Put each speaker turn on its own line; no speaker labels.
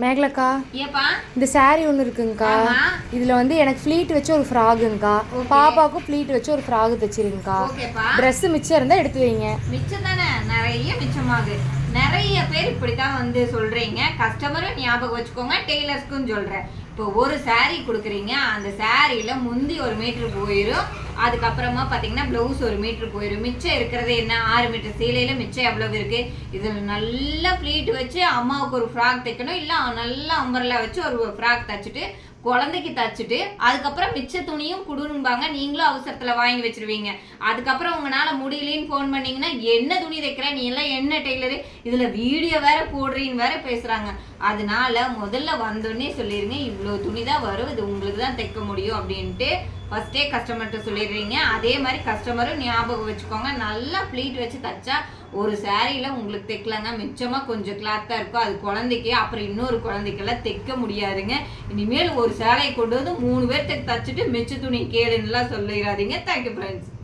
மேகலக்கா
ஏப்பா
இந்த சாரி ஒன்று இருக்குங்கக்கா. இதில் வந்து எனக்கு ஃப்ளீட் வச்சு ஒரு ஃப்ராகுங்கக்கா, பாப்பாவுக்கும் ஃப்ளீட் வச்சு ஒரு ஃப்ராகு தைச்சிருங்கக்கா. ட்ரெஸ்ஸு மிச்சம் இருந்தால் எடுத்து வைங்க.
மிச்சம் தானே, நிறைய மிச்சமாகு. நிறைய பேர் இப்படித்தான் வந்து சொல்றீங்க. கஸ்டமரும் ஞாபகம் வச்சுக்கோங்க, டெய்லர்ஸ்க்கும் சொல்றேன். இப்போ ஒரு சாரீ கொடுக்குறீங்க, அந்த சாரியில முந்தி 1 மீட்டர் போயிடும், அதுக்கப்புறமா பார்த்தீங்கன்னா ப்ளவுஸ் 1 மீட்டர் போயிடும். மிச்சம் இருக்கிறது என்ன, 6 மீட்டர் சீலையில மிச்சம் எவ்வளவு இருக்கு. இதில் நல்லா ப்ளீட் வச்சு அம்மாவுக்கு ஒரு ஃப்ராக் தைக்கணும், இல்லை நல்லா அம்பர்லா வச்சு ஒரு ஃப்ராக் தைச்சிட்டு குழந்தைக்கு தச்சுட்டு அதுக்கப்புறம் மிச்ச துணியும் குடுன்பாங்க. நீங்களும் அவசரத்தில் வாங்கி வச்சிருவீங்க. அதுக்கப்புறம் உங்களால் முடியலன்னு ஃபோன் பண்ணீங்கன்னா என்ன துணி தைக்கிற நீ எல்லாம், என்ன டெய்லரு, இதில் வீடியோ வேற போடுறீன்னு வேற பேசுகிறாங்க. அதனால முதல்ல வந்தோடனே சொல்லிடுங்க, இவ்வளோ துணி தான் வரும், இது உங்களுக்கு தான் தைக்க முடியும் அப்படின்ட்டு ஃபஸ்ட்டே கஸ்டமர்கிட்ட சொல்லிடுறீங்க. அதே மாதிரி கஸ்டமரும் ஞாபகம் வச்சுக்கோங்க. நல்லா ப்ளீட் வச்சு தைச்சா ஒரு சாரியில் உங்களுக்கு தைக்கலாங்க. மிச்சமாக கொஞ்சம் கிளாத்தாக இருக்கும், அது குழந்தைக்கு, அப்புறம் இன்னொரு குழந்தைக்கெல்லாம் தைக்க முடியாதுங்க. இனிமேல் ஒரு சேலையை கொண்டு வந்து 3 பேர்த்துக்கு தச்சுட்டு மிச்ச துணி கேளுன்னுலாம் சொல்லிடாதீங்க. Thank you friends.